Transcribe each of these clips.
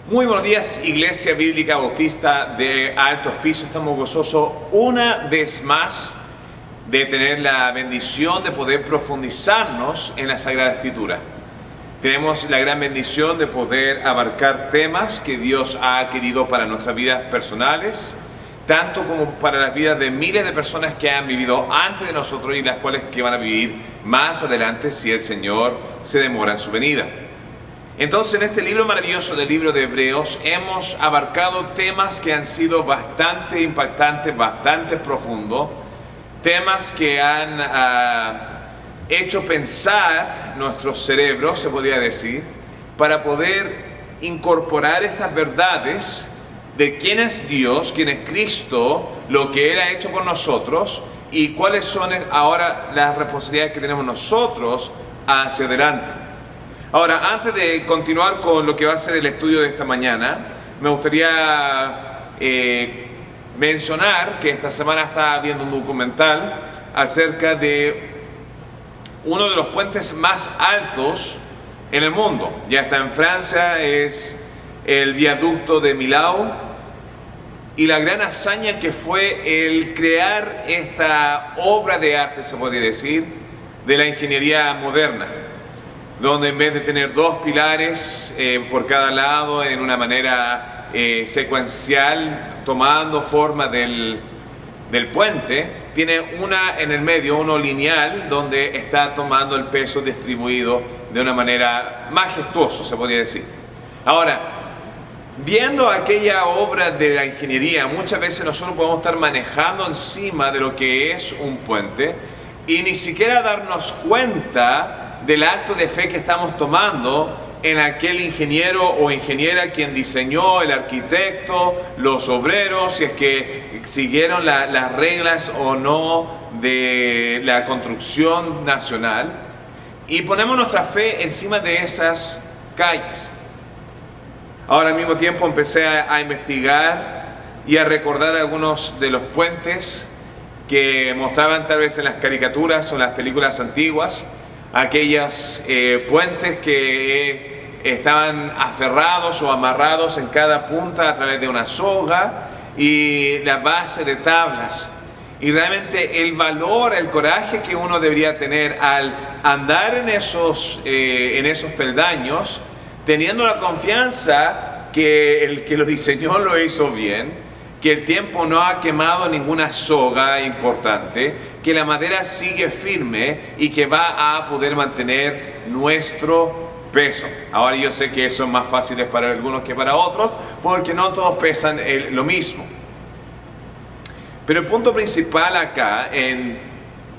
Muy buenos días, Iglesia Bíblica Bautista de Alto Hospicio. Estamos gozosos una vez más de tener la bendición de poder profundizarnos en la Sagrada Escritura. Tenemos la gran bendición de poder abarcar temas que Dios ha querido para nuestras vidas personales, tanto como para las vidas de miles de personas que han vivido antes de nosotros y las cuales que van a vivir más adelante si el Señor se demora en su venida. Entonces, en este libro maravilloso del libro de Hebreos hemos abarcado temas que han sido bastante impactantes, bastante profundos, temas que han hecho pensar nuestros cerebros, se podría decir, para poder incorporar estas verdades de quién es Dios, quién es Cristo, lo que Él ha hecho por nosotros y cuáles son ahora las responsabilidades que tenemos nosotros hacia adelante. Ahora, antes de continuar con lo que va a ser el estudio de esta mañana, me gustaría mencionar que esta semana estaba viendo un documental acerca de uno de los puentes más altos en el mundo. Ya está en Francia, es el viaducto de Millau, y la gran hazaña que fue el crear esta obra de arte, se podría decir, de la ingeniería moderna, donde en vez de tener dos pilares por cada lado en una manera secuencial, tomando forma del puente, tiene una en el medio, uno lineal, donde está tomando el peso distribuido de una manera majestuosa, se podría decir. Ahora, viendo aquella obra de la ingeniería, muchas veces nosotros podemos estar manejando encima de lo que es un puente y ni siquiera darnos cuenta del acto de fe que estamos tomando en aquel ingeniero o ingeniera quien diseñó, el arquitecto, los obreros, si es que siguieron las reglas o no de la construcción nacional, y ponemos nuestra fe encima de esas calles. Ahora, al mismo tiempo empecé a investigar y a recordar algunos de los puentes que mostraban tal vez en las caricaturas o en las películas antiguas, aquellos puentes que estaban aferrados o amarrados en cada punta a través de una soga y la base de tablas. Y realmente el valor, el coraje que uno debería tener al andar en esos peldaños, teniendo la confianza que el que lo diseñó lo hizo bien, que el tiempo no ha quemado ninguna soga importante, que la madera sigue firme y que va a poder mantener nuestro peso. Ahora, yo sé que eso es más fácil para algunos que para otros, porque no todos pesan lo mismo. Pero el punto principal acá, en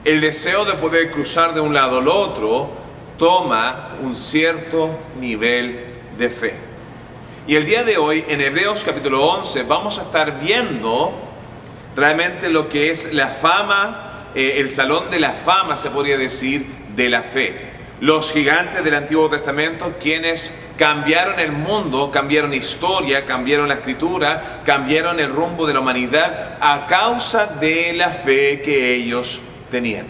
el deseo de poder cruzar de un lado al otro, toma un cierto nivel de fe. Y el día de hoy, en Hebreos capítulo 11, vamos a estar viendo realmente lo que es la fama, el salón de la fama, se podría decir, de la fe. Los gigantes del Antiguo Testamento, quienes cambiaron el mundo, cambiaron historia, cambiaron la escritura, cambiaron el rumbo de la humanidad a causa de la fe que ellos tenían.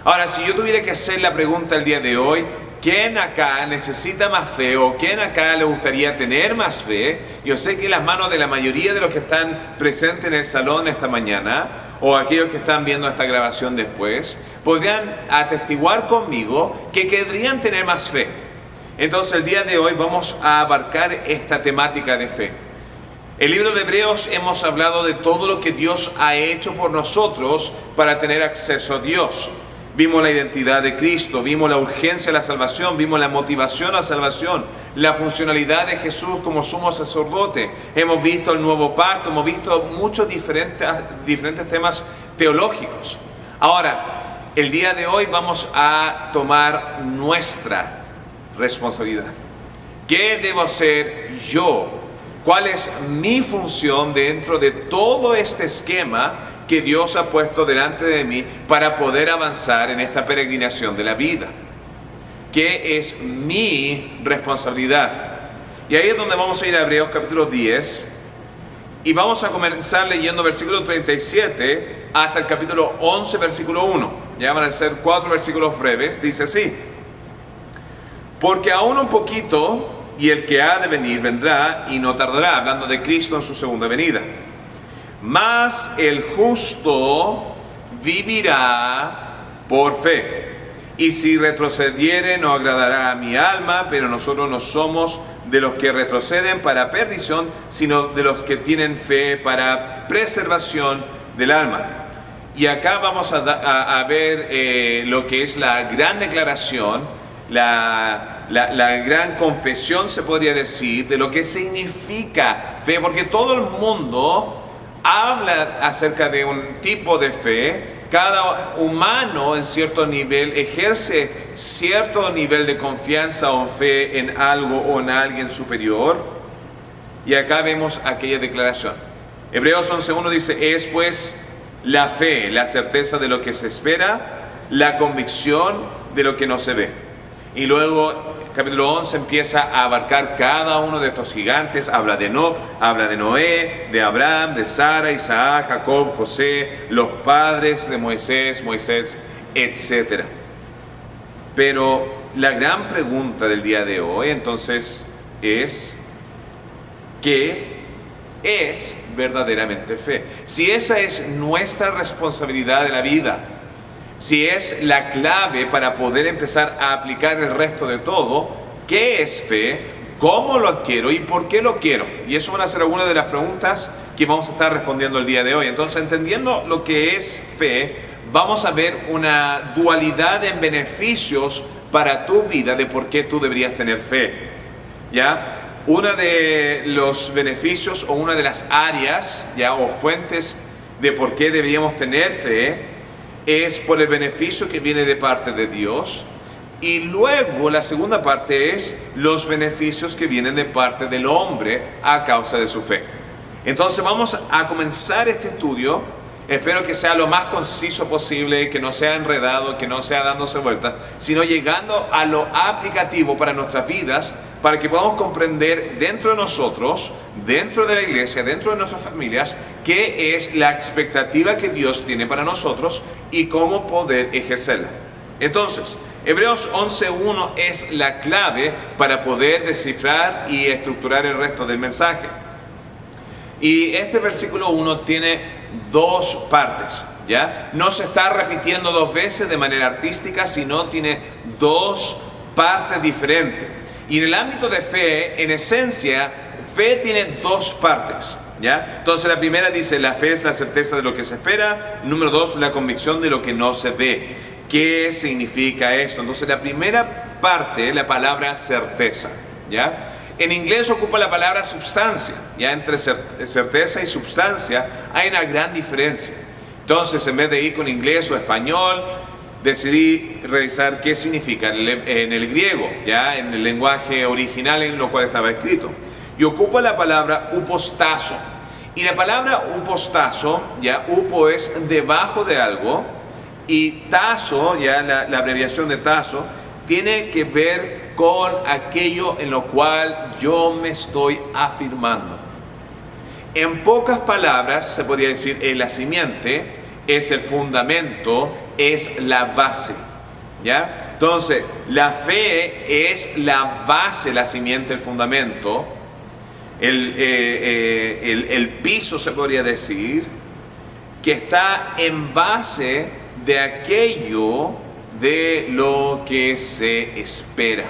Ahora, si yo tuviera que hacer la pregunta el día de hoy, ¿quién acá necesita más fe o quién acá le gustaría tener más fe? Yo sé que las manos de la mayoría de los que están presentes en el salón esta mañana o aquellos que están viendo esta grabación después podrían atestiguar conmigo que querrían tener más fe. Entonces el día de hoy vamos a abarcar esta temática de fe. El libro de Hebreos hemos hablado de todo lo que Dios ha hecho por nosotros para tener acceso a Dios. Vimos la identidad de Cristo, vimos la urgencia de la salvación, vimos la motivación a la salvación, la funcionalidad de Jesús como sumo sacerdote. Hemos visto el nuevo pacto, hemos visto muchos diferentes temas teológicos. Ahora, el día de hoy vamos a tomar nuestra responsabilidad. ¿Qué debo hacer yo? ¿Cuál es mi función dentro de todo este esquema que Dios ha puesto delante de mí para poder avanzar en esta peregrinación de la vida? ¿Qué es mi responsabilidad? Y ahí es donde vamos a ir a Hebreos capítulo 10 y vamos a comenzar leyendo versículo 37 hasta el capítulo 11 versículo 1. Ya van a ser 4 versículos breves. Dice así: Porque aún un poquito, y el que ha de venir vendrá y no tardará, hablando de Cristo en su segunda venida. Mas el justo vivirá por fe. Y si retrocediere, no agradará a mi alma, pero nosotros no somos de los que retroceden para perdición, sino de los que tienen fe para preservación del alma. Y acá vamos a ver lo que es la gran declaración, la gran confesión, se podría decir, de lo que significa fe, porque todo el mundo habla acerca de un tipo de fe. Cada humano en cierto nivel ejerce cierto nivel de confianza o fe en algo o en alguien superior. Y acá vemos aquella declaración. Hebreos 11:1 dice: es pues la fe, la certeza de lo que se espera, la convicción de lo que no se ve. Y luego capítulo 11 empieza a abarcar cada uno de estos gigantes. Habla de Enoc, habla de Noé, de Abraham, de Sara, Isaac, Jacob, José, los padres de Moisés, etc. Pero la gran pregunta del día de hoy entonces es: ¿qué es verdaderamente fe? Si esa es nuestra responsabilidad de la vida, si es la clave para poder empezar a aplicar el resto de todo, ¿qué es fe? ¿Cómo lo adquiero? ¿Y por qué lo quiero? Y eso van a ser algunas de las preguntas que vamos a estar respondiendo el día de hoy. Entonces, entendiendo lo que es fe, vamos a ver una dualidad en beneficios para tu vida de por qué tú deberías tener fe. ¿Ya? Uno de los beneficios o una de las áreas, ¿ya?, o fuentes de por qué deberíamos tener fe es por el beneficio que viene de parte de Dios. Y luego la segunda parte es los beneficios que vienen de parte del hombre a causa de su fe. Entonces vamos a comenzar este estudio. Espero que sea lo más conciso posible, que no sea enredado, que no sea dándose vuelta, sino llegando a lo aplicativo para nuestras vidas, para que podamos comprender dentro de nosotros, dentro de la iglesia, dentro de nuestras familias, qué es la expectativa que Dios tiene para nosotros y cómo poder ejercerla. Entonces, Hebreos 11:1 es la clave para poder descifrar y estructurar el resto del mensaje. Y este versículo 1 tiene dos partes, ¿ya? No se está repitiendo dos veces de manera artística, sino tiene dos partes diferentes. Y en el ámbito de fe, en esencia, fe tiene dos partes, ¿ya? Entonces la primera dice: la fe es la certeza de lo que se espera. Número 2, la convicción de lo que no se ve. ¿Qué significa esto? Entonces la primera parte, la palabra certeza, ¿ya? En inglés ocupa la palabra substancia, ya entre certeza y substancia hay una gran diferencia. Entonces, en vez de ir con inglés o español, decidí revisar qué significa en el griego, ya en el lenguaje original en lo cual estaba escrito. Y ocupa la palabra upostazo. Y la palabra upostazo, ya, upo es debajo de algo, y tazo, ya la abreviación de tazo, tiene que ver con aquello en lo cual yo me estoy afirmando. En pocas palabras, se podría decir, la simiente es el fundamento, es la base, ¿ya? Entonces, la fe es la base, la simiente, el fundamento, el piso, se podría decir, que está en base de aquello de lo que se espera.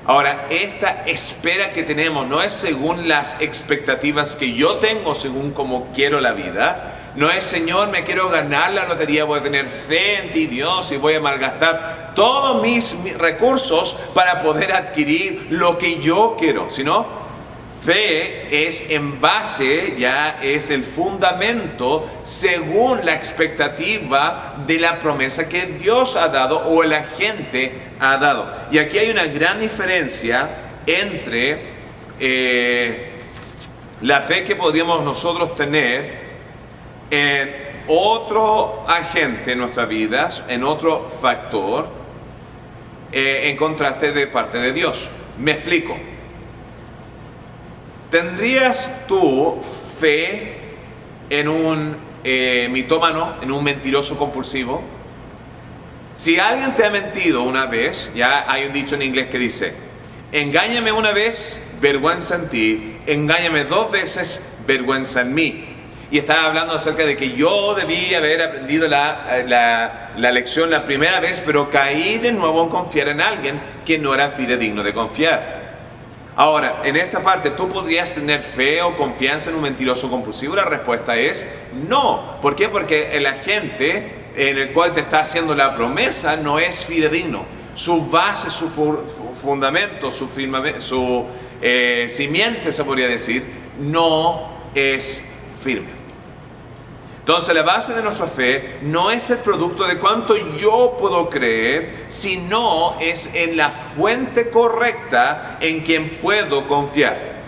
Ahora, esta espera que tenemos no es según las expectativas que yo tengo, según como quiero la vida. No es: Señor, me quiero ganar la lotería, voy a tener fe en ti, Dios, y voy a malgastar todos mis recursos para poder adquirir lo que yo quiero. Sino, fe es en base, ya es el fundamento según la expectativa de la promesa que Dios ha dado o la gente ha dado. Y aquí hay una gran diferencia entre la fe que podríamos nosotros tener en otro agente en nuestras vidas, en otro factor, en contraste de parte de Dios. Me explico. ¿Tendrías tú fe en un mitómano, en un mentiroso compulsivo? Si alguien te ha mentido una vez, ya hay un dicho en inglés que dice, engáñame una vez, vergüenza en ti, engáñame 2 veces, vergüenza en mí. Y estaba hablando acerca de que yo debí haber aprendido la lección la primera vez, pero caí de nuevo en confiar en alguien que no era fidedigno de confiar. Ahora, en esta parte, ¿tú podrías tener fe o confianza en un mentiroso compulsivo? La respuesta es no. ¿Por qué? Porque el agente en el cual te está haciendo la promesa no es fidedigno. Su base, su fundamento, su simiente, se podría decir, no es firme. Entonces la base de nuestra fe no es el producto de cuánto yo puedo creer, sino es en la fuente correcta en quien puedo confiar.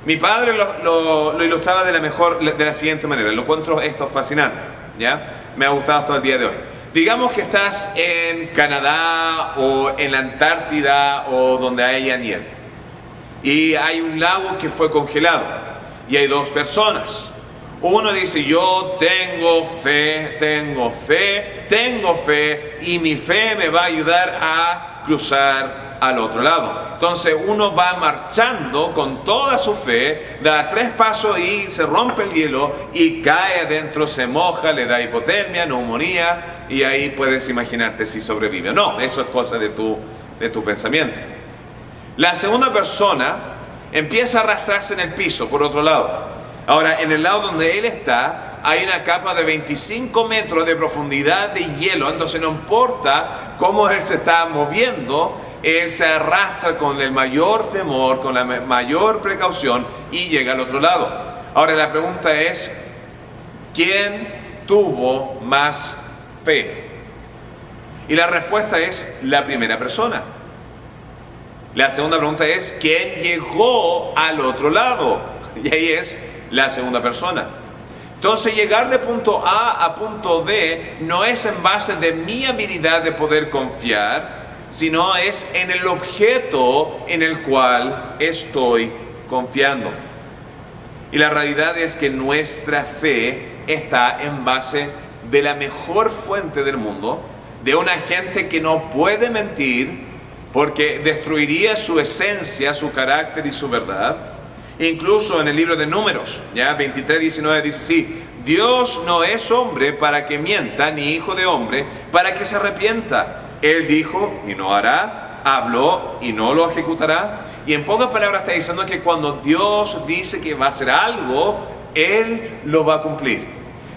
Mi padre lo ilustraba de la siguiente manera, lo encuentro esto fascinante, ¿ya? Me ha gustado hasta el día de hoy. Digamos que estás en Canadá o en la Antártida o donde haya nieve y hay un lago que fue congelado y hay 2 personas. Uno dice, yo tengo fe y mi fe me va a ayudar a cruzar al otro lado. Entonces uno va marchando con toda su fe, da 3 pasos y se rompe el hielo y cae adentro, se moja, le da hipotermia, neumonía y ahí puedes imaginarte si sobrevive o no. Eso es cosa de tu pensamiento. La segunda persona empieza a arrastrarse en el piso por otro lado. Ahora, en el lado donde él está, hay una capa de 25 metros de profundidad de hielo, entonces no importa cómo él se está moviendo, él se arrastra con el mayor temor, con la mayor precaución y llega al otro lado. Ahora la pregunta es, ¿quién tuvo más fe? Y la respuesta es la primera persona. La segunda pregunta es, ¿quién llegó al otro lado? Y ahí es la segunda persona. Entonces llegar de punto A a punto B no es en base de mi habilidad de poder confiar, sino es en el objeto en el cual estoy confiando. Y la realidad es que nuestra fe está en base de la mejor fuente del mundo, de una gente que no puede mentir porque destruiría su esencia, su carácter y su verdad. Incluso en el libro de Números, ya 23:19 dice así, Dios no es hombre para que mienta, ni hijo de hombre para que se arrepienta. Él dijo y no hará, habló y no lo ejecutará. Y en pocas palabras está diciendo que cuando Dios dice que va a hacer algo, Él lo va a cumplir.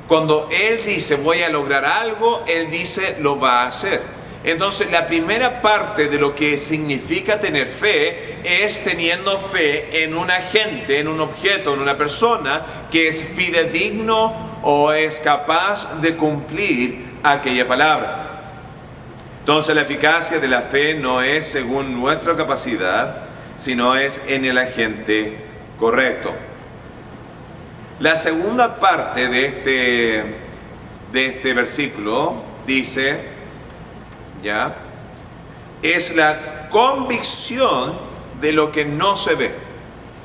Cuando Él dice voy a lograr algo, Él dice lo va a hacer. Entonces la primera parte de lo que significa tener fe es teniendo fe en un agente, en un objeto, en una persona que es fidedigno o es capaz de cumplir aquella palabra. Entonces la eficacia de la fe no es según nuestra capacidad, sino es en el agente correcto. La segunda parte de este versículo dice, ¿ya? Es la convicción de lo que no se ve.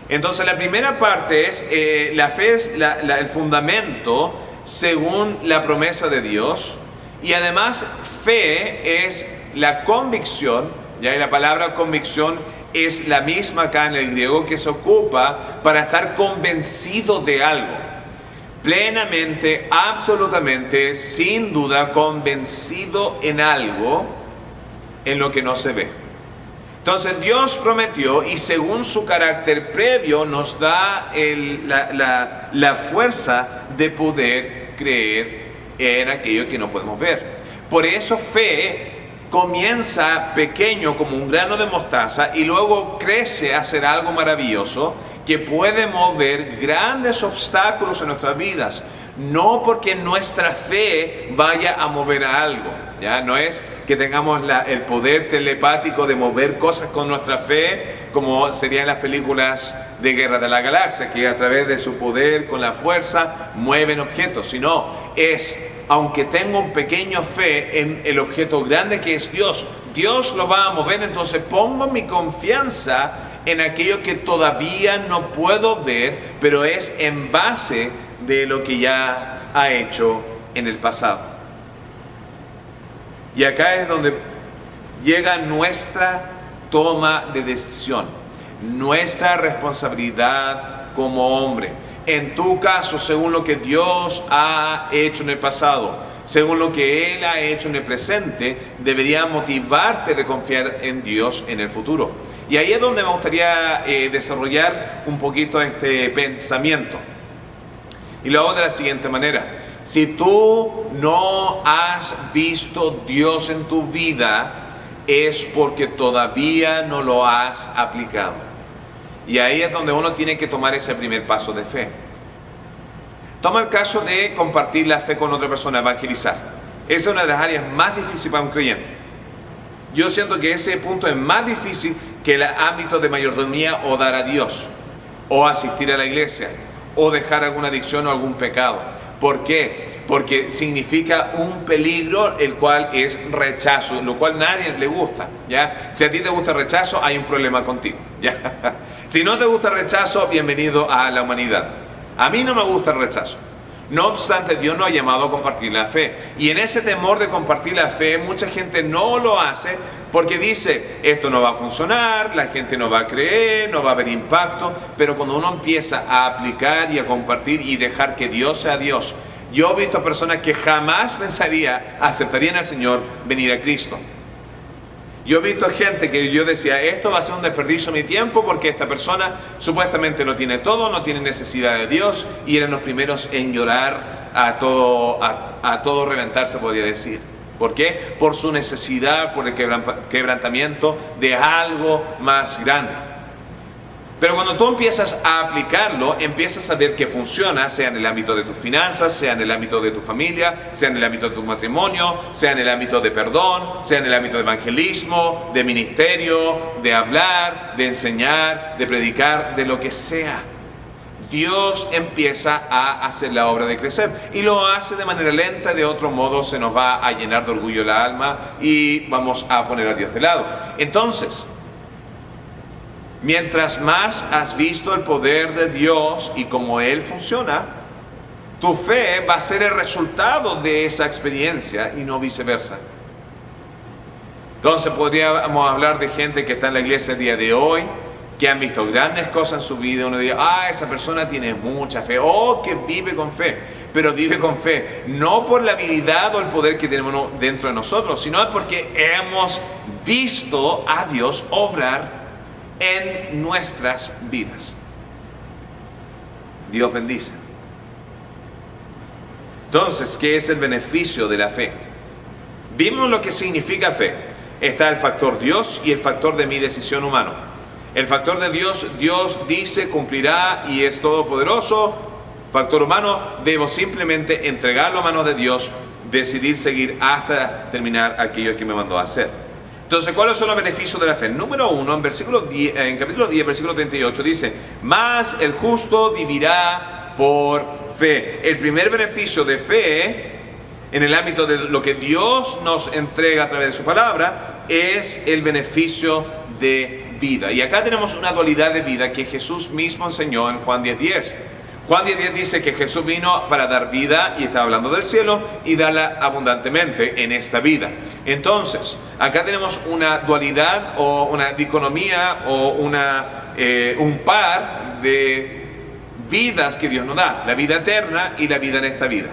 Entonces la primera parte es, la fe es el fundamento según la promesa de Dios, y además fe es la convicción, ¿ya? Y la palabra convicción es la misma acá en el griego que se ocupa para estar convencido de algo. Plenamente, absolutamente, sin duda, convencido en algo en lo que no se ve. Entonces Dios prometió y según su carácter previo nos da la fuerza de poder creer en aquello que no podemos ver. Por eso fe comienza pequeño como un grano de mostaza y luego crece a ser algo maravilloso que puede mover grandes obstáculos en nuestras vidas. No porque nuestra fe vaya a mover a algo, ¿ya? No es que tengamos el poder telepático de mover cosas con nuestra fe, como serían las películas de Guerra de la Galaxia, que a través de su poder, con la fuerza, mueven objetos. Sino es, aunque tengo un pequeño fe en el objeto grande que es Dios, Dios lo va a mover, entonces pongo mi confianza en aquello que todavía no puedo ver, pero es en base de lo que ya ha hecho en el pasado. Y acá es donde llega nuestra toma de decisión, nuestra responsabilidad como hombre. En tu caso, según lo que Dios ha hecho en el pasado, según lo que Él ha hecho en el presente, debería motivarte de confiar en Dios en el futuro. Y ahí es donde me gustaría desarrollar un poquito este pensamiento. Y lo hago de la siguiente manera. Si tú no has visto Dios en tu vida, es porque todavía no lo has aplicado. Y ahí es donde uno tiene que tomar ese primer paso de fe. Toma el caso de compartir la fe con otra persona, evangelizar. Esa es una de las áreas más difíciles para un creyente. Yo siento que ese punto es más difícil que el ámbito de mayordomía o dar a Dios, o asistir a la iglesia, o dejar alguna adicción o algún pecado. ¿Por qué? Porque significa un peligro, el cual es rechazo, lo cual a nadie le gusta, ¿ya? Si a ti te gusta el rechazo, hay un problema contigo, ¿ya? Si no te gusta el rechazo, bienvenido a la humanidad. A mí no me gusta el rechazo. No obstante, Dios nos ha llamado a compartir la fe. Y en ese temor de compartir la fe, mucha gente no lo hace porque dice, esto no va a funcionar, la gente no va a creer, no va a haber impacto. Pero cuando uno empieza a aplicar y a compartir y dejar que Dios sea Dios, yo he visto personas que jamás aceptarían al Señor venir a Cristo. Yo he visto gente que yo decía, esto va a ser un desperdicio de mi tiempo porque esta persona supuestamente lo tiene todo, no tiene necesidad de Dios, y eran los primeros en llorar a todo reventar, se podría decir. ¿Por qué? Por su necesidad, por el quebrantamiento de algo más grande. Pero cuando tú empiezas a aplicarlo, empiezas a ver que funciona, sea en el ámbito de tus finanzas, sea en el ámbito de tu familia, sea en el ámbito de tu matrimonio, sea en el ámbito de perdón, sea en el ámbito de evangelismo, de ministerio, de hablar, de enseñar, de predicar, de lo que sea. Dios empieza a hacer la obra de crecer y lo hace de manera lenta, de otro modo se nos va a llenar de orgullo la alma y vamos a poner a Dios de lado. Entonces, mientras más has visto el poder de Dios y cómo Él funciona, tu fe va a ser el resultado de esa experiencia y no viceversa. Entonces podríamos hablar de gente que está en la iglesia el día de hoy, que han visto grandes cosas en su vida. Uno dice, esa persona tiene mucha fe, que vive con fe. Pero vive con fe, no por la habilidad o el poder que tenemos dentro de nosotros, sino porque hemos visto a Dios obrar en nuestras vidas. Dios bendice. Entonces, ¿qué es el beneficio de la fe? Vimos lo que significa fe. Está el factor Dios y el factor de mi decisión humano. El factor de Dios, Dios dice, cumplirá y es todopoderoso. Factor humano, debo simplemente entregarlo a manos de Dios, decidir seguir hasta terminar aquello que me mandó a hacer. Entonces, ¿cuáles son los beneficios de la fe? Número 1, en capítulo 10, versículo 38, dice, mas el justo vivirá por fe. El primer beneficio de fe, en el ámbito de lo que Dios nos entrega a través de su palabra, es el beneficio de vida. Y acá tenemos una dualidad de vida que Jesús mismo enseñó en Juan 10:10. Juan 10:10 dice que Jesús vino para dar vida, y está hablando del cielo, y darla abundantemente en esta vida. Entonces, acá tenemos una dualidad o una dicotomía o un par de vidas que Dios nos da, la vida eterna y la vida en esta vida.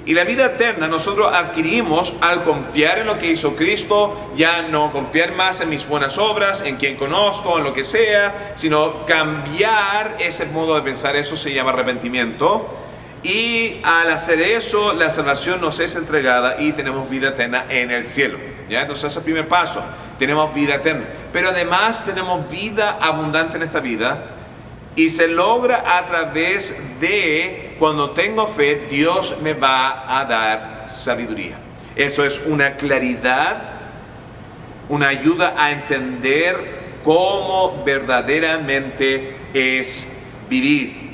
Y la vida eterna nosotros adquirimos al confiar en lo que hizo Cristo, ya no confiar más en mis buenas obras, en quien conozco, en lo que sea, sino cambiar ese modo de pensar. Eso se llama arrepentimiento. Y al hacer eso, la salvación nos es entregada y tenemos vida eterna en el cielo. ¿Ya? Entonces ese es el primer paso, tenemos vida eterna. Pero además tenemos vida abundante en esta vida. Y se logra a través de, cuando tengo fe, Dios me va a dar sabiduría. Eso es una claridad, una ayuda a entender cómo verdaderamente es vivir.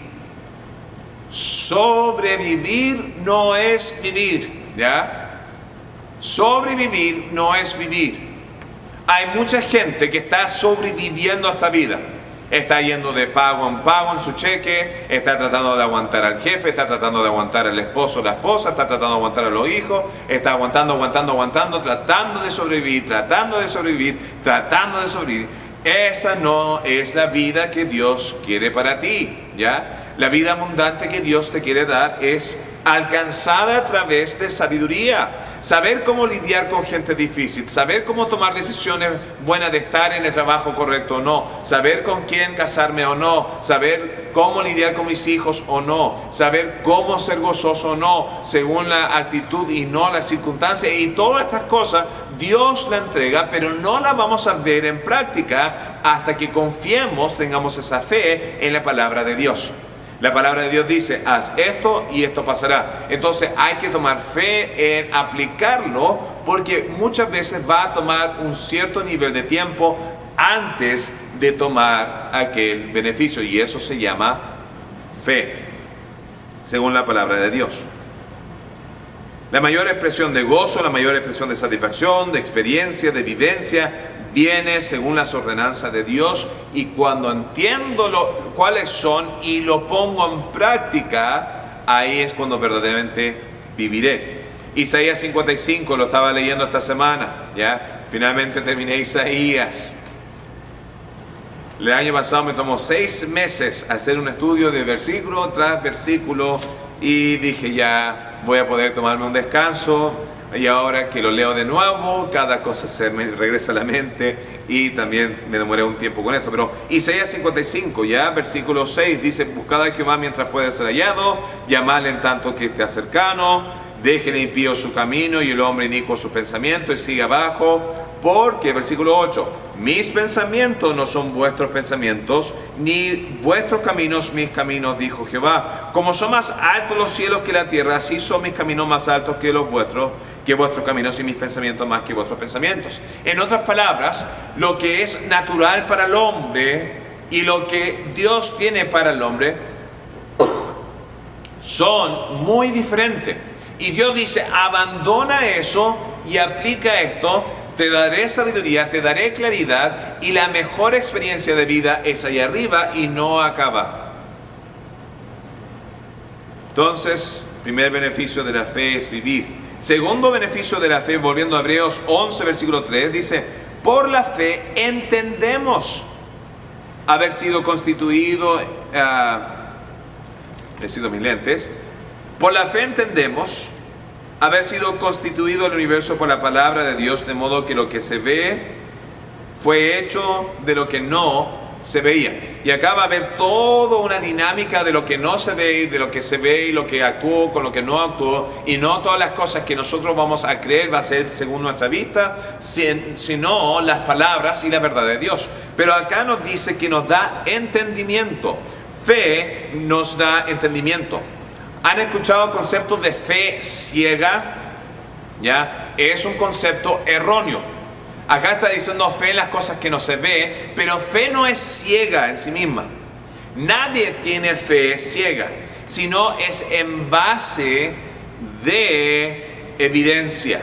Sobrevivir no es vivir, ¿ya? Sobrevivir no es vivir. Hay mucha gente que está sobreviviendo a esta vida. Está yendo de pago en pago en su cheque, está tratando de aguantar al jefe, está tratando de aguantar al esposo o la esposa, está tratando de aguantar a los hijos, está aguantando, tratando de sobrevivir. Esa no es la vida que Dios quiere para ti, ¿ya? La vida abundante que Dios te quiere dar es alcanzada a través de sabiduría. Saber cómo lidiar con gente difícil, saber cómo tomar decisiones buenas de estar en el trabajo correcto o no, saber con quién casarme o no, saber cómo lidiar con mis hijos o no, saber cómo ser gozoso o no, según la actitud y no la circunstancia. Y todas estas cosas Dios la entrega, pero no la vamos a ver en práctica hasta que confiemos, tengamos esa fe en la palabra de Dios. La palabra de Dios dice, haz esto y esto pasará. Entonces hay que tomar fe en aplicarlo, porque muchas veces va a tomar un cierto nivel de tiempo antes de tomar aquel beneficio, y eso se llama fe, según la palabra de Dios. La mayor expresión de gozo, la mayor expresión de satisfacción, de experiencia, de vivencia, viene según las ordenanzas de Dios, y cuando entiendo cuáles son y lo pongo en práctica, ahí es cuando verdaderamente viviré. Isaías 55 lo estaba leyendo esta semana, ¿ya? Finalmente terminé Isaías. El año pasado me tomó 6 meses hacer un estudio de versículo tras versículo, y dije, ya voy a poder tomarme un descanso. Y ahora que lo leo de nuevo, cada cosa se me regresa a la mente, y también me demoré un tiempo con esto. Pero Isaías 55, ya, versículo 6, dice, buscad a Jehová mientras pueda ser hallado, llamadle en tanto que esté cercano, deje el impío su camino y el hombre inicuo su pensamiento, y sigue abajo, porque, versículo 8, mis pensamientos no son vuestros pensamientos, ni vuestros caminos mis caminos, dijo Jehová. Como son más altos los cielos que la tierra, así son mis caminos más altos que los vuestros, que vuestros caminos, y mis pensamientos más que vuestros pensamientos. En otras palabras, lo que es natural para el hombre y lo que Dios tiene para el hombre son muy diferentes. Y Dios dice, abandona eso y aplica esto. Te daré sabiduría, te daré claridad, y la mejor experiencia de vida es allá arriba y no acá abajo. Entonces, primer beneficio de la fe es vivir. Segundo beneficio de la fe, volviendo a Hebreos 11, versículo 3, dice, por la fe entendemos haber sido constituido, necesito mis lentes, por la fe entendemos haber sido constituido el universo por la palabra de Dios, de modo que lo que se ve fue hecho de lo que no se veía. Y acá va a haber toda una dinámica de lo que no se ve y de lo que se ve, y lo que actuó con lo que no actuó, y no todas las cosas que nosotros vamos a creer va a ser según nuestra vista, sino las palabras y la verdad de Dios. Pero acá nos dice que nos da entendimiento. Fe nos da entendimiento. ¿Han escuchado conceptos de fe ciega? ¿Ya? Es un concepto erróneo. Acá está diciendo fe en las cosas que no se ve, pero fe no es ciega en sí misma. Nadie tiene fe ciega, sino es en base de evidencia.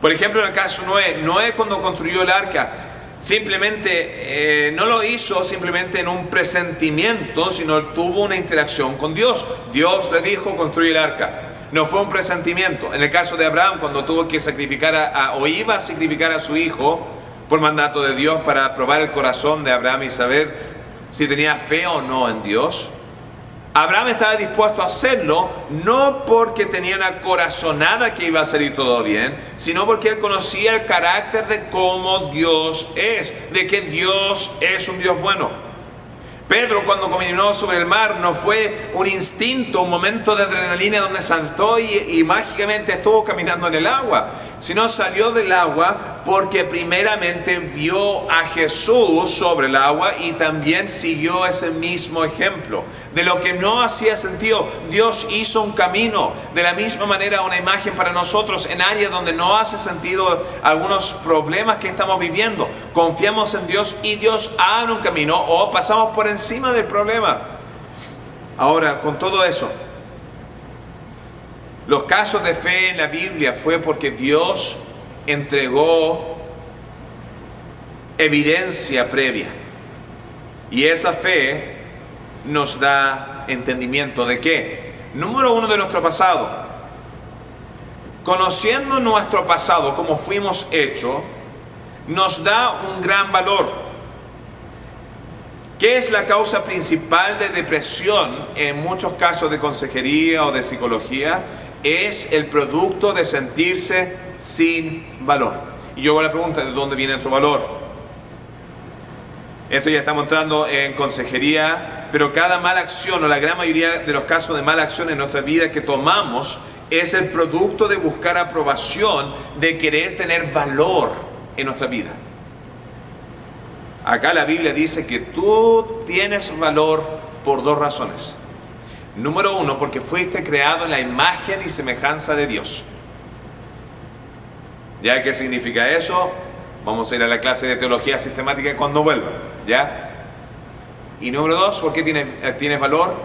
Por ejemplo, en el caso de Noé cuando construyó el arca, simplemente no lo hizo simplemente en un presentimiento, sino tuvo una interacción con Dios. Dios le dijo, construye el arca. No fue un presentimiento. En el caso de Abraham, cuando tuvo que sacrificar o iba a sacrificar a su hijo por mandato de Dios para probar el corazón de Abraham y saber si tenía fe o no en Dios, Abraham estaba dispuesto a hacerlo, no porque tenía una corazonada que iba a salir todo bien, sino porque él conocía el carácter de cómo Dios es, de que Dios es un Dios bueno. Pedro, cuando caminó sobre el mar, no fue un instinto, un momento de adrenalina donde saltó y mágicamente estuvo caminando en el agua, sino salió del agua porque primeramente vio a Jesús sobre el agua y también siguió ese mismo ejemplo. De lo que no hacía sentido, Dios hizo un camino. De la misma manera, una imagen para nosotros en áreas donde no hace sentido algunos problemas que estamos viviendo. Confiamos en Dios y Dios abre un camino, o pasamos por encima del problema. Ahora, con todo eso, los casos de fe en la Biblia fue porque Dios entregó evidencia previa. Y esa fe nos da entendimiento de qué. Número uno, de nuestro pasado. Conociendo nuestro pasado, como fuimos hechos, nos da un gran valor. ¿Qué es la causa principal de depresión en muchos casos de consejería o de psicología? Es el producto de sentirse sin valor. Y yo hago la pregunta, ¿de dónde viene nuestro valor? Esto ya estamos entrando en consejería, pero cada mala acción, o la gran mayoría de los casos de mala acción en nuestra vida que tomamos, es el producto de buscar aprobación, de querer tener valor en nuestra vida. Acá la Biblia dice que tú tienes valor por dos razones. Número uno, porque fuiste creado en la imagen y semejanza de Dios. ¿Ya qué significa eso? Vamos a ir a la clase de teología sistemática cuando vuelva, ¿ya? Y número dos, ¿por qué tienes valor?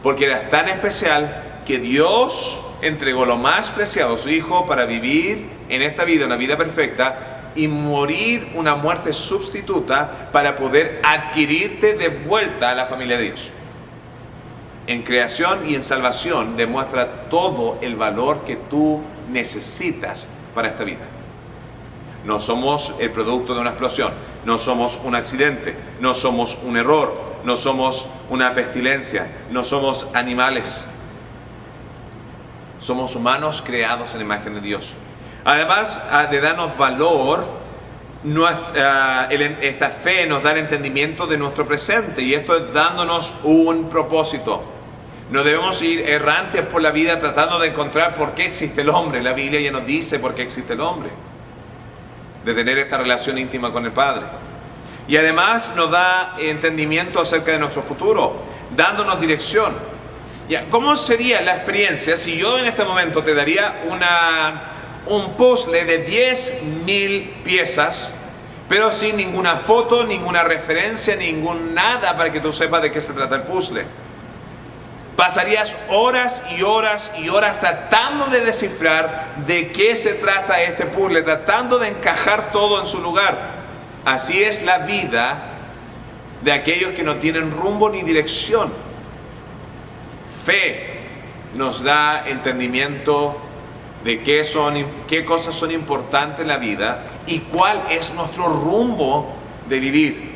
Porque eres tan especial que Dios entregó lo más preciado, su Hijo, para vivir en esta vida, una vida perfecta, y morir una muerte sustituta para poder adquirirte de vuelta a la familia de Dios. En creación y en salvación demuestra todo el valor que tú necesitas para esta vida. No somos el producto de una explosión, no somos un accidente, no somos un error, no somos una pestilencia, no somos animales. Somos humanos creados en la imagen de Dios. Además de darnos valor, esta fe nos da el entendimiento de nuestro presente, y esto es dándonos un propósito. No debemos ir errantes por la vida tratando de encontrar por qué existe el hombre. La Biblia ya nos dice por qué existe el hombre, de tener esta relación íntima con el Padre. Y además nos da entendimiento acerca de nuestro futuro, dándonos dirección. Ya, ¿cómo sería la experiencia si yo en este momento te daría un puzzle de 10.000 piezas, pero sin ninguna foto, ninguna referencia, ningún nada para que tú sepas de qué se trata el puzzle? Pasarías horas y horas y horas tratando de descifrar de qué se trata este puzzle, tratando de encajar todo en su lugar. Así es la vida de aquellos que no tienen rumbo ni dirección. Fe nos da entendimiento de qué cosas son importantes en la vida y cuál es nuestro rumbo de vivir.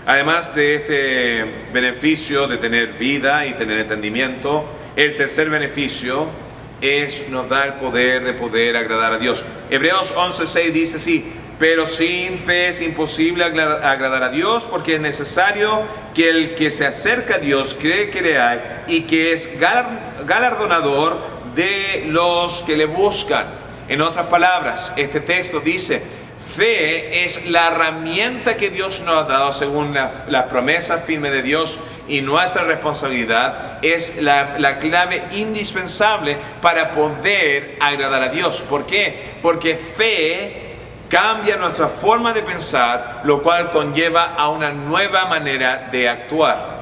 Además de este beneficio de tener vida y tener entendimiento, el tercer beneficio nos da el poder de poder agradar a Dios. Hebreos 11:6 dice así: pero sin fe es imposible agradar a Dios, porque es necesario que el que se acerca a Dios cree que le hay y que es galardonador de los que le buscan. En otras palabras, este texto dice: fe es la herramienta que Dios nos ha dado según la promesa firme de Dios, y nuestra responsabilidad es la clave indispensable para poder agradar a Dios. ¿Por qué? Porque fe cambia nuestra forma de pensar, lo cual conlleva a una nueva manera de actuar.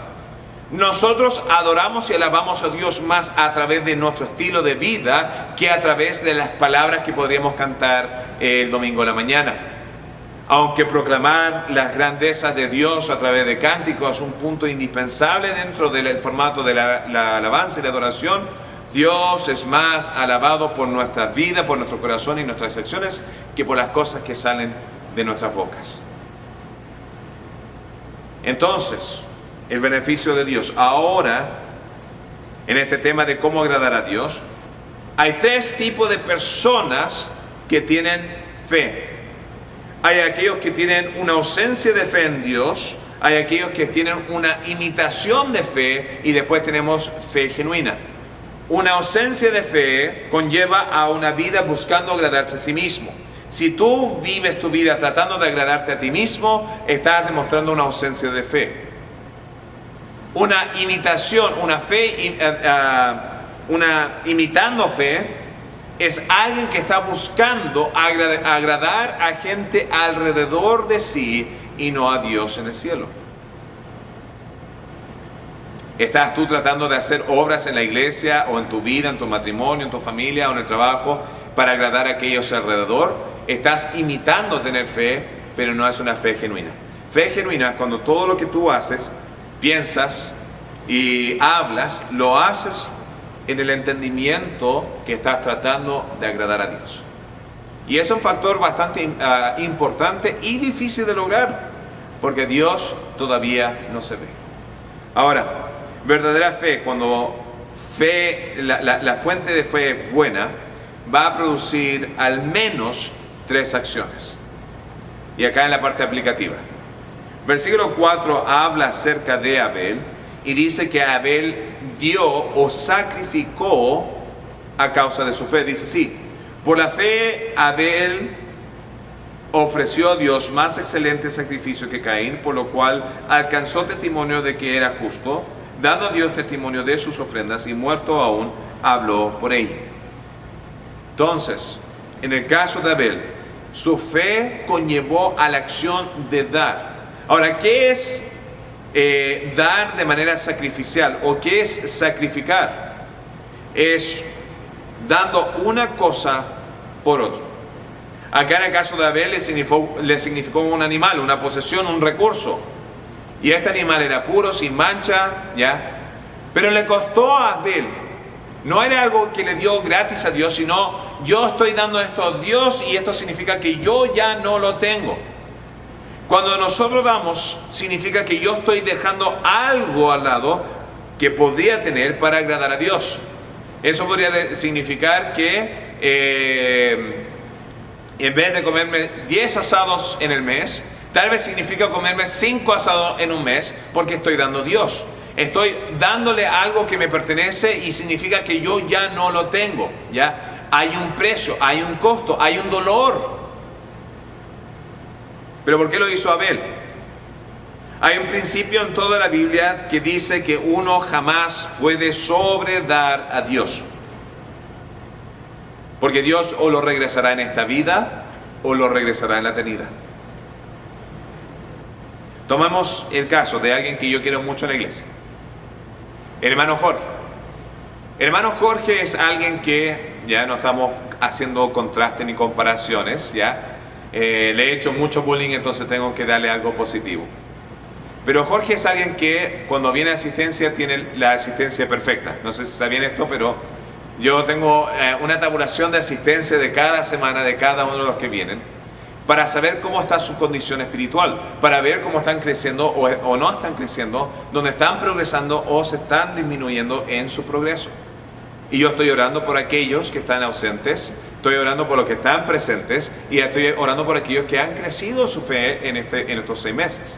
Nosotros adoramos y alabamos a Dios más a través de nuestro estilo de vida que a través de las palabras que podríamos cantar el domingo de la mañana. Aunque proclamar las grandezas de Dios a través de cánticos es un punto indispensable dentro del formato de la alabanza y la adoración, Dios es más alabado por nuestra vida, por nuestro corazón y nuestras acciones, que por las cosas que salen de nuestras bocas. Entonces, el beneficio de Dios. Ahora, en este tema de cómo agradar a Dios, hay tres tipos de personas que tienen fe. Hay aquellos que tienen una ausencia de fe en Dios, hay aquellos que tienen una imitación de fe, y después tenemos fe genuina. Una ausencia de fe conlleva a una vida buscando agradarse a sí mismo. Si tú vives tu vida tratando de agradarte a ti mismo, estás demostrando una ausencia de fe. Una imitación, una imitando fe, es alguien que está buscando agradar a gente alrededor de sí y no a Dios en el cielo. ¿Estás tú tratando de hacer obras en la iglesia o en tu vida, en tu matrimonio, en tu familia o en el trabajo para agradar a aquellos alrededor? ¿Estás imitando tener fe pero no es una fe genuina. Fe genuina es cuando todo lo que tú haces, piensas y hablas, lo haces en el entendimiento que estás tratando de agradar a Dios. Y es un factor bastante importante y difícil de lograr, porque Dios todavía no se ve. Ahora, verdadera fe, cuando la fuente de fe es buena, va a producir al menos 3 acciones. Y acá en la parte aplicativa. Versículo 4 habla acerca de Abel y dice que Abel dio o sacrificó a causa de su fe. Dice sí, por la fe Abel ofreció a Dios más excelente sacrificio que Caín, por lo cual alcanzó testimonio de que era justo, dando a Dios testimonio de sus ofrendas, y muerto aún habló por ella. Entonces, en el caso de Abel, su fe conllevó a la acción de dar. Ahora, ¿qué es dar de manera sacrificial? ¿O qué es sacrificar? Es dando una cosa por otro. Acá en el caso de Abel le significó un animal, una posesión, un recurso. Y este animal era puro, sin mancha, ¿ya? Pero le costó a Abel. No era algo que le dio gratis a Dios, sino yo estoy dando esto a Dios y esto significa que yo ya no lo tengo. Cuando nosotros damos, significa que yo estoy dejando algo al lado que podría tener para agradar a Dios. Eso podría significar que en vez de comerme 10 asados en el mes, tal vez significa comerme 5 asados en un mes, porque estoy dando a Dios. Estoy dándole algo que me pertenece y significa que yo ya no lo tengo, ¿ya? Hay un precio, hay un costo, hay un dolor. ¿Pero por qué lo hizo Abel? Hay un principio en toda la Biblia que dice que uno jamás puede sobredar a Dios. Porque Dios o lo regresará en esta vida o lo regresará en la eternidad. Tomamos el caso de alguien que yo quiero mucho en la iglesia. El hermano Jorge. El hermano Jorge es alguien que, ya no estamos haciendo contrastes ni comparaciones, ya. Le he hecho mucho bullying, entonces tengo que darle algo positivo. Pero Jorge es alguien que cuando viene a asistencia tiene la asistencia perfecta. No sé si sabían esto, pero yo tengo una tabulación de asistencia de cada semana de cada uno de los que vienen, para saber cómo está su condición espiritual, para ver cómo están creciendo o no están creciendo, dónde están progresando o se están disminuyendo en su progreso. Y yo estoy orando por aquellos que están ausentes, estoy orando por los que están presentes y estoy orando por aquellos que han crecido su fe en estos 6 meses.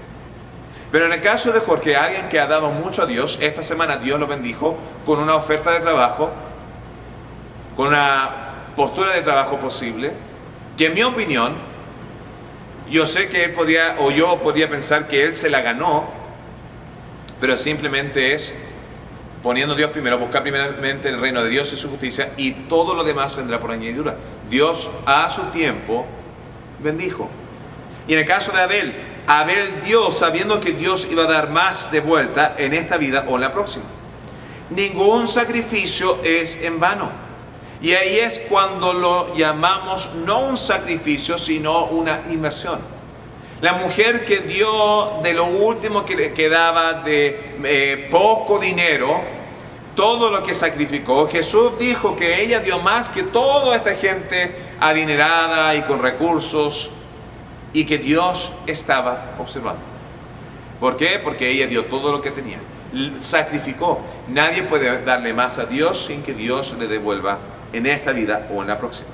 Pero en el caso de Jorge, alguien que ha dado mucho a Dios, esta semana Dios lo bendijo con una oferta de trabajo, con una postura de trabajo posible, que en mi opinión, yo sé que él podía, o yo podría pensar que él se la ganó, pero simplemente es poniendo a Dios primero, buscar primeramente el reino de Dios y su justicia, y todo lo demás vendrá por añadidura. Dios a su tiempo bendijo. Y en el caso de Abel, Abel dio sabiendo que Dios iba a dar más de vuelta en esta vida o en la próxima. Ningún sacrificio es en vano. Y ahí es cuando lo llamamos no un sacrificio, sino una inversión. La mujer que dio de lo último que le quedaba de poco dinero, todo lo que sacrificó, Jesús dijo que ella dio más que toda esta gente adinerada y con recursos, y que Dios estaba observando. ¿Por qué? Porque ella dio todo lo que tenía, sacrificó. Nadie puede darle más a Dios sin que Dios le devuelva en esta vida o en la próxima.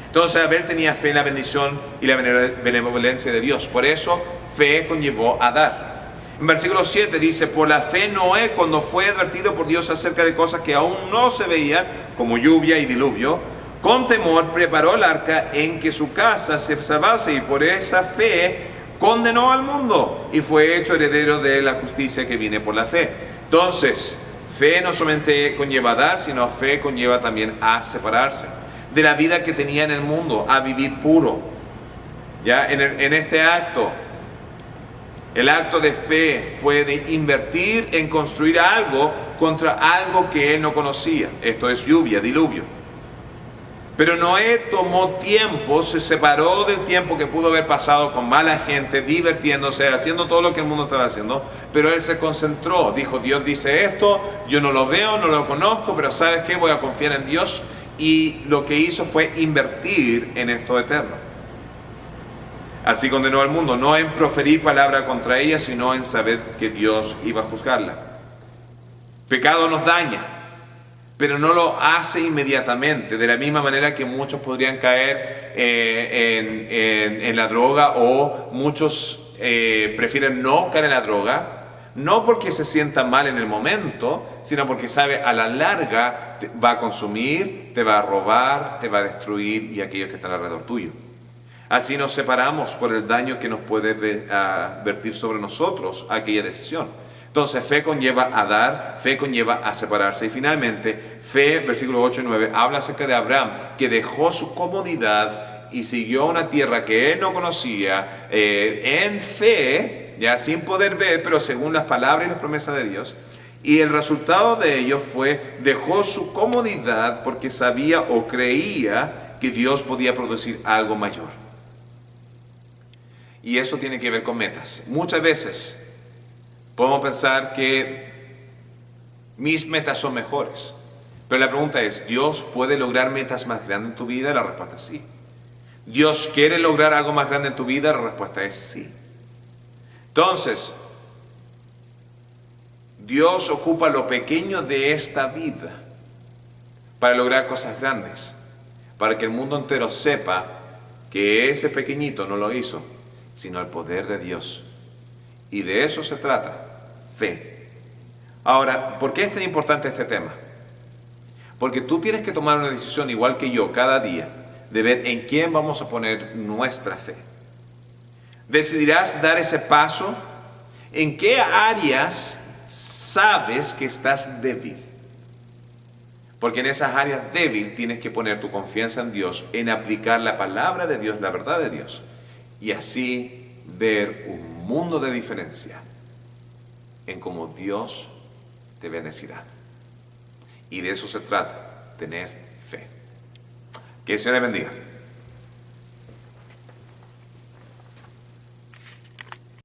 Entonces Abel tenía fe en la bendición y la benevolencia de Dios. Por eso fe conllevó a dar. En versículo 7 dice: por la fe Noé, cuando fue advertido por Dios acerca de cosas que aún no se veían, como lluvia y diluvio, con temor preparó el arca en que su casa se salvase, y por esa fe condenó al mundo y fue hecho heredero de la justicia que viene por la fe. Entonces, fe no solamente conlleva a dar, sino fe conlleva también a separarse de la vida que tenía en el mundo, a vivir puro. Ya en este acto, el acto de fe fue de invertir en construir algo contra algo que él no conocía. Esto es lluvia, diluvio. Pero Noé tomó tiempo, se separó del tiempo que pudo haber pasado con mala gente, divirtiéndose, haciendo todo lo que el mundo estaba haciendo, pero él se concentró, dijo, Dios dice esto, yo no lo veo, no lo conozco, pero ¿sabes qué? Voy a confiar en Dios, y lo que hizo fue invertir en esto eterno. Así condenó al mundo, no en proferir palabra contra ella, sino en saber que Dios iba a juzgarla. Pecado nos daña, pero no lo hace inmediatamente, de la misma manera que muchos podrían caer en la droga, o muchos prefieren no caer en la droga, no porque se sienta mal en el momento, sino porque sabe a la larga te va a consumir, te va a robar, te va a destruir, y aquellos que están alrededor tuyo. Así nos separamos por el daño que nos puede vertir sobre nosotros aquella decisión. Entonces, fe conlleva a dar, fe conlleva a separarse. Y finalmente, fe, versículos 8 y 9, habla acerca de Abraham, que dejó su comodidad y siguió una tierra que él no conocía, en fe, ya sin poder ver, pero según las palabras y las promesas de Dios. Y el resultado de ello fue, dejó su comodidad porque sabía o creía que Dios podía producir algo mayor. Y eso tiene que ver con metas. Muchas veces podemos pensar que mis metas son mejores, pero la pregunta es, ¿Dios puede lograr metas más grandes en tu vida? La respuesta es sí. ¿Dios quiere lograr algo más grande en tu vida? La respuesta es sí. Entonces, Dios ocupa lo pequeño de esta vida para lograr cosas grandes, para que el mundo entero sepa que ese pequeñito no lo hizo, sino el poder de Dios. Y de eso se trata, fe. Ahora, ¿por qué es tan importante este tema? Porque tú tienes que tomar una decisión, igual que yo, cada día, de ver en quién vamos a poner nuestra fe. Decidirás dar ese paso. ¿En qué áreas sabes que estás débil? Porque en esas áreas débiles tienes que poner tu confianza en Dios, en aplicar la palabra de Dios, la verdad de Dios, y así ver un mundo de diferencia en cómo Dios te bendecirá. Y de eso se trata, tener fe. Que el Señor le bendiga.